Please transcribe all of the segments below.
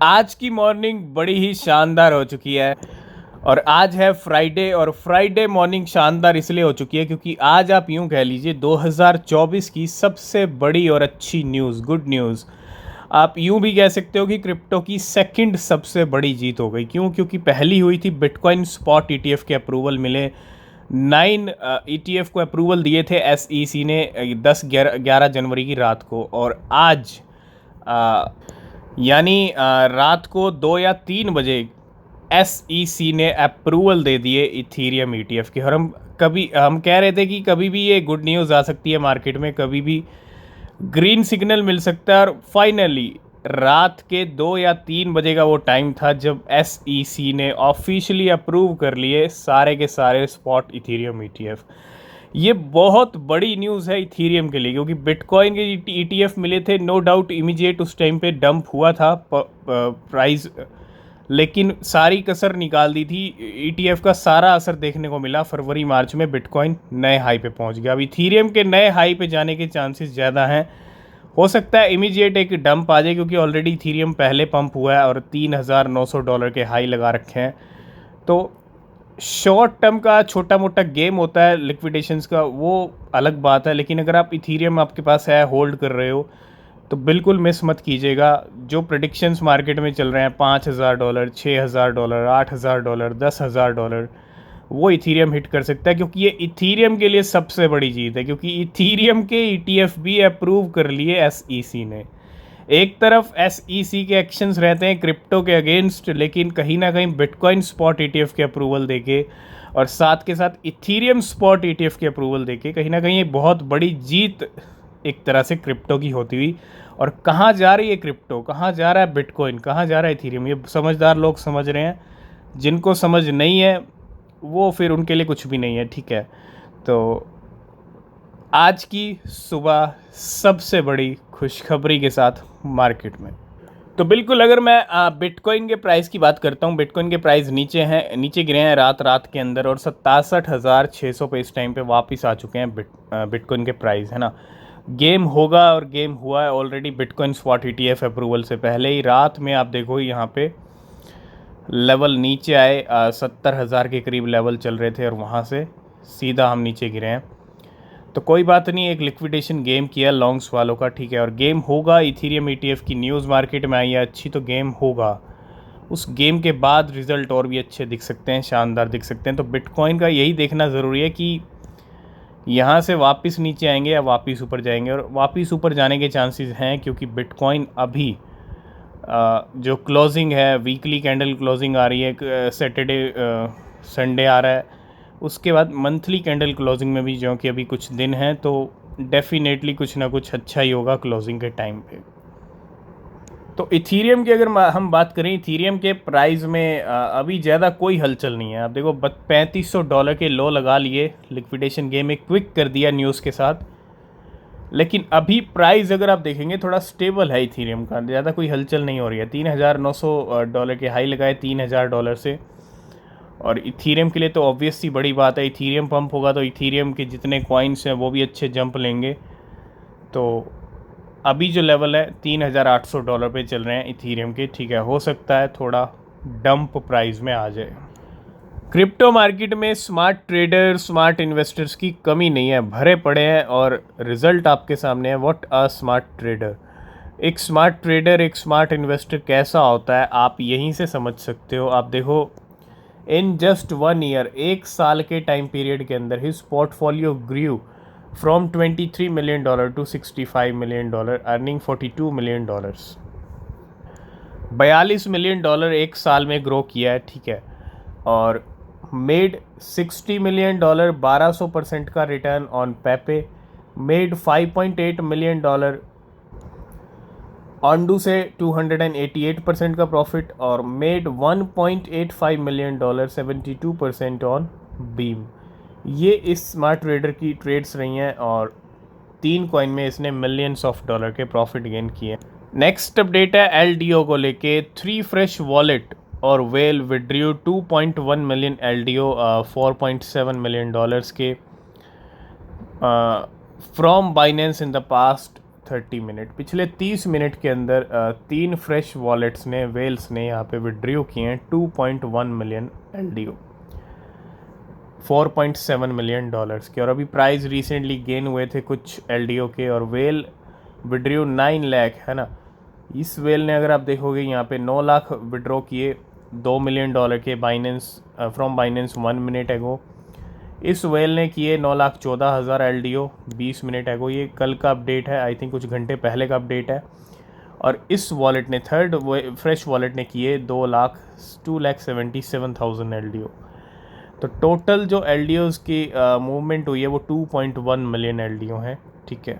आज की मॉर्निंग बड़ी ही शानदार हो चुकी है। और आज है फ्राइडे, और फ्राइडे मॉर्निंग शानदार इसलिए हो चुकी है क्योंकि आज आप यूं कह लीजिए 2024 की सबसे बड़ी और अच्छी न्यूज़, गुड न्यूज़ आप यूं भी कह सकते हो कि क्रिप्टो की सेकंड सबसे बड़ी जीत हो गई। क्यों? क्योंकि पहली हुई थी बिटकॉइन स्पॉट ईटीएफ के अप्रूवल मिले। 9 ईटीएफ को अप्रूवल दिए थे एसईसी ने 10-11 जनवरी की रात को, और आज यानी रात को 2 या 3 बजे एसईसी ने अप्रूवल दे दिए इथीरियम ईटीएफ के। और हम कह रहे थे कि कभी भी ये गुड न्यूज़ आ सकती है, मार्केट में कभी भी ग्रीन सिग्नल मिल सकता है। और फाइनली रात के 2 या 3 बजे का वो टाइम था जब एसईसी ने ऑफिशियली अप्रूव कर लिए सारे के सारे स्पॉट इथीरियम ईटीएफ। ये बहुत बड़ी न्यूज़ है इथीरियम के लिए, क्योंकि बिटकॉइन के ईटीएफ मिले थे, नो डाउट इमीडिएट उस टाइम पे डंप हुआ था प्राइस, लेकिन सारी कसर निकाल दी थी। ईटीएफ का सारा असर देखने को मिला फरवरी मार्च में, बिटकॉइन नए हाई पे पहुंच गया। अब इथीरियम के नए हाई पे जाने के चांसेस ज़्यादा हैं। हो सकता है इमीडिएट एक डंप आ जाए, क्योंकि ऑलरेडी इथीरियम पहले पंप हुआ है और $3,900 के हाई लगा रखे हैं। तो शॉर्ट टर्म का छोटा मोटा गेम होता है लिक्विडेशंस का, वो अलग बात है। लेकिन अगर आप इथीरियम आपके पास है, होल्ड कर रहे हो, तो बिल्कुल मिस मत कीजिएगा। जो प्रेडिक्शंस मार्केट में चल रहे हैं $5,000, $6,000, $8,000, $10,000, वो इथीरियम हिट कर सकता है, क्योंकि ये इथीरियम के लिए सबसे बड़ी जीत है। क्योंकि इथीरियम के ईटीएफ भी अप्रूव कर लिए एसईसी ने। एक तरफ एसईसी के एक्शंस रहते हैं क्रिप्टो के अगेंस्ट, लेकिन कहीं ना कहीं बिटकॉइन स्पॉट ईटीएफ के अप्रूवल देके और साथ के साथ इथीरियम स्पॉट ईटीएफ के अप्रूवल देके कहीं ना कहीं ये बहुत बड़ी जीत एक तरह से क्रिप्टो की होती हुई। और कहाँ जा रही है क्रिप्टो, कहाँ जा रहा है बिटकॉइन, कहाँ जा रहा है इथीरियम, ये समझदार लोग समझ रहे हैं। जिनको समझ नहीं है वो फिर उनके लिए कुछ भी नहीं है, ठीक है। तो आज की सुबह सबसे बड़ी खुशखबरी के साथ मार्केट में, तो बिल्कुल अगर मैं बिटकॉइन के प्राइस की बात करता हूँ, बिटकॉइन के प्राइस नीचे गिरे हैं रात के अंदर, और 67,600 पे इस टाइम पे वापस आ चुके हैं बिटकॉइन के प्राइस, है ना। गेम होगा और गेम हुआ है already. Bitcoin spot ETF approval से पहले ही रात में आप देखो यहाँ पे लेवल नीचे आए, 70,000 के करीब लेवल चल रहे थे, और वहाँ से सीधा हम नीचे गिरे हैं। तो कोई बात नहीं, एक लिक्विडेशन गेम किया लॉन्ग्स वालों का, ठीक है। और गेम होगा, इथीरियम ईटीएफ की न्यूज़ मार्केट में आई है अच्छी, तो गेम होगा। उस गेम के बाद रिज़ल्ट और भी अच्छे दिख सकते हैं, शानदार दिख सकते हैं। तो बिटकॉइन का यही देखना ज़रूरी है कि यहाँ से वापस नीचे आएंगे या वापस ऊपर जाएंगे। और वापस ऊपर जाने के चांसेस हैं, क्योंकि बिटकॉइन अभी जो क्लोजिंग है, वीकली कैंडल क्लोजिंग आ रही है, सैटरडे संडे आ रहा है, उसके बाद मंथली कैंडल क्लोजिंग में भी जो कि अभी कुछ दिन हैं, तो डेफिनेटली कुछ ना कुछ अच्छा ही होगा क्लोजिंग के टाइम पे। तो इथीरियम की अगर हम बात करें, इथीरियम के प्राइस में अभी ज़्यादा कोई हलचल नहीं है। आप देखो $3,500 के लो लगा लिए, लिक्विडेशन गेम में क्विक कर दिया न्यूज़ के साथ। लेकिन अभी प्राइस अगर आप देखेंगे थोड़ा स्टेबल है इथीरियम का, ज़्यादा कोई हलचल नहीं हो रही है। $3,900 के हाई लगाए $3,000 से। और इथीरियम के लिए तो ऑब्वियस सी बड़ी बात है, इथीरियम पंप होगा तो इथीरियम के जितने कॉइन्स हैं वो भी अच्छे जंप लेंगे। तो अभी जो लेवल है $3,800 पे चल रहे हैं इथीरियम के, ठीक है। हो सकता है थोड़ा डंप प्राइस में आ जाए। क्रिप्टो मार्केट में स्मार्ट ट्रेडर, स्मार्ट इन्वेस्टर्स की कमी नहीं है, भरे पड़े हैं, और रिज़ल्ट आपके सामने है। व्हाट अ स्मार्ट ट्रेडर, एक स्मार्ट ट्रेडर, एक स्मार्ट इन्वेस्टर कैसा होता है आप यहीं से समझ सकते हो। आप देखो, इन जस्ट 1 ईयर, एक साल के टाइम पीरियड के अंदर his portfolio grew from $23 million to $65 million, earning $42 million। $42 million एक साल में ग्रो किया है, ठीक है। और मेड $60 million, 1200% का रिटर्न ऑन पेपे, मेड $5.8 million ऑनडू से 288% का प्रॉफिट, और मेड $1.85 million, 72% ऑन बीम। ये इस स्मार्ट ट्रेडर की ट्रेड्स रही हैं, और 3 कॉइन में इसने मिलियंस ऑफ डॉलर के प्रॉफिट गेन किए। नेक्स्ट अपडेट है एलडीओ को लेके। 3 फ्रेश वॉलेट और well withdrew 2.1 million LDO, $4.7 million के from Binance in the past 30 minute, पिछले 30 मिनट के अंदर 3 फ्रेश वॉलेट्स ने वेल्स ने यहाँ पे विड्रॉ किए हैं 2.1 मिलियन LDO, 4.7 मिलियन डॉलर्स के। और अभी प्राइस रिसेंटली गेन हुए थे कुछ LDO के, और वेल विड्रॉ 9 लाख है ना। इस वेल ने अगर आप देखोगे यहाँ पे 9 लाख विड्रॉ किए $2 मिलियन के बाइनेंस फ्रॉम बाइनेंस 1 मिनट एगो। इस वेल ने किए 9,14,000 LDO 20 मिनट एगो। ये कल का अपडेट है, आई थिंक कुछ घंटे पहले का अपडेट है। और इस वॉलेट ने थर्ड फ्रेश वॉलेट ने किए 2,77,000 LDO। तो टोटल जो LDOs की मूवमेंट हुई है वो 2.1 मिलियन LDO है, ठीक है।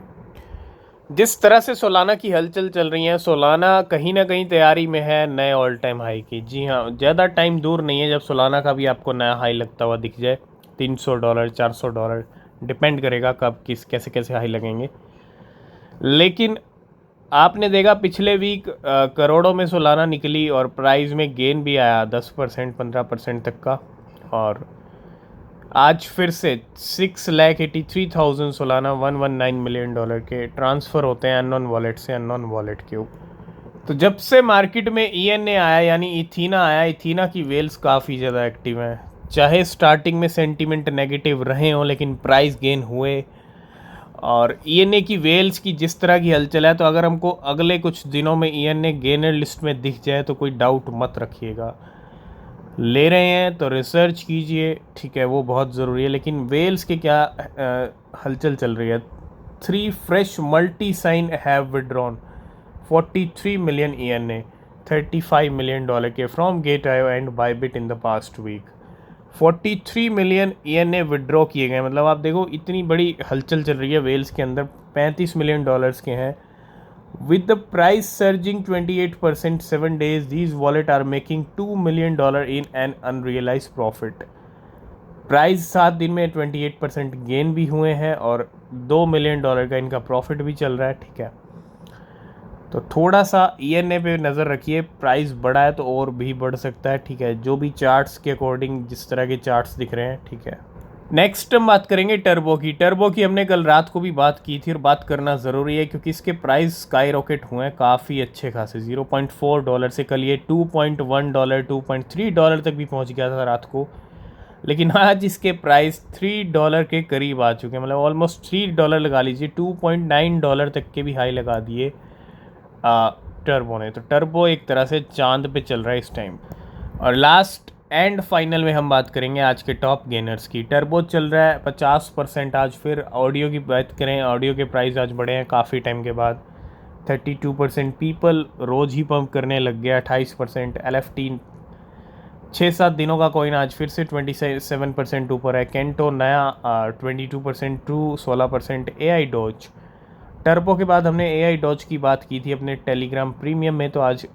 जिस तरह से सोलाना की हलचल चल रही है, सोलाना कहीं ना कहीं तैयारी में है नए ऑल टाइम हाई की। जी हाँ, ज़्यादा टाइम दूर नहीं है जब सोलाना का भी आपको नया हाई लगता हुआ दिख जाए, $300 $400, डिपेंड करेगा कब किस कैसे कैसे हाई लगेंगे। लेकिन आपने देखा पिछले वीक करोड़ों में सोलाना निकली और प्राइस में गेन भी आया 10% 15% तक का। और आज फिर से 6,83,000 सोलाना 119 मिलियन डॉलर के ट्रांसफ़र होते हैं अननोन वॉलेट से अननोन वॉलेट के ऊपर। तो जब से मार्केट में ENA आया यानी इथीना आया, इथीना की वेल्स काफ़ी ज़्यादा एक्टिव हैं। चाहे स्टार्टिंग में सेंटीमेंट नेगेटिव रहे हों लेकिन प्राइस गेन हुए। और ENA की वेल्स की जिस तरह की हलचल है, तो अगर हमको अगले कुछ दिनों में ENA गेनर लिस्ट में दिख जाए तो कोई डाउट मत रखिएगा। ले रहे हैं तो रिसर्च कीजिए, ठीक है, वो बहुत ज़रूरी है। लेकिन वेल्स के क्या हलचल चल रही है। 3 fresh multi sign have withdrawn 43 million ENA, $35 million के फ्रॉम गेट.io and Bybit in the past week. 43 million ENA withdraw किए गए, मतलब आप देखो इतनी बड़ी हलचल चल रही है वेल्स के अंदर। $35 मिलियन के हैं। With the price surging 28% 7 days, these wallets are making $2 million in an unrealized profit. Price 7 दिन में 28% गेन भी हुए हैं और $2 मिलियन का इनका प्रॉफिट भी चल रहा है, ठीक है। तो थोड़ा सा ENA पे नज़र रखिए, प्राइस बढ़ा है तो और भी बढ़ सकता है, ठीक है। जो भी चार्ट्स के अकॉर्डिंग जिस तरह के चार्ट्स दिख रहे हैं, ठीक है। नेक्स्ट हम बात करेंगे टर्बो की। टर्बो की हमने कल रात को भी बात की थी और बात करना ज़रूरी है क्योंकि इसके प्राइस स्काई रॉकेट हुए हैं काफ़ी अच्छे खासे। $0.4 से कल ये $2.1 $2.3 तक भी पहुंच गया था रात को। लेकिन आज इसके प्राइस $3 के करीब आ चुके हैं, मतलब ऑलमोस्ट $3 लगा लीजिए, $2.9 तक के भी हाई लगा दिए टर्बो ने। तो टर्बो एक तरह से चांद पे चल रहा है इस टाइम। और लास्ट एंड फाइनल में हम बात करेंगे आज के टॉप गेनर्स की। टर्बो चल रहा है 50% आज। फिर ऑडियो की बात करें, ऑडियो के प्राइस आज बढ़े हैं काफ़ी टाइम के बाद। 32% पीपल रोज़ ही पंप करने लग गया। 28% LFT 6-7 दिनों का कॉइन आज फिर से 27% ऊपर है। केंटो नया 22%, ट्रू 16%, AI डॉज। टर्बो के बाद हमने AI डॉज की बात की थी अपने टेलीग्राम प्रीमियम में, तो आज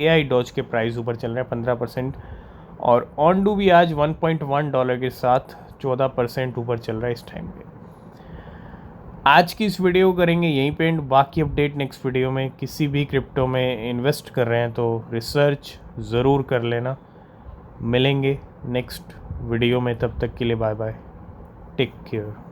AI डॉज के प्राइस ऊपर चल रहे हैं 15%। और ऑनडू भी आज $1.1 के साथ 14% ऊपर चल रहा है इस टाइम पे। आज की इस वीडियो करेंगे यहीं पे एंड। बाकी अपडेट नेक्स्ट वीडियो में। किसी भी क्रिप्टो में इन्वेस्ट कर रहे हैं तो रिसर्च ज़रूर कर लेना। मिलेंगे नेक्स्ट वीडियो में, तब तक के लिए बाय बाय, टेक केयर।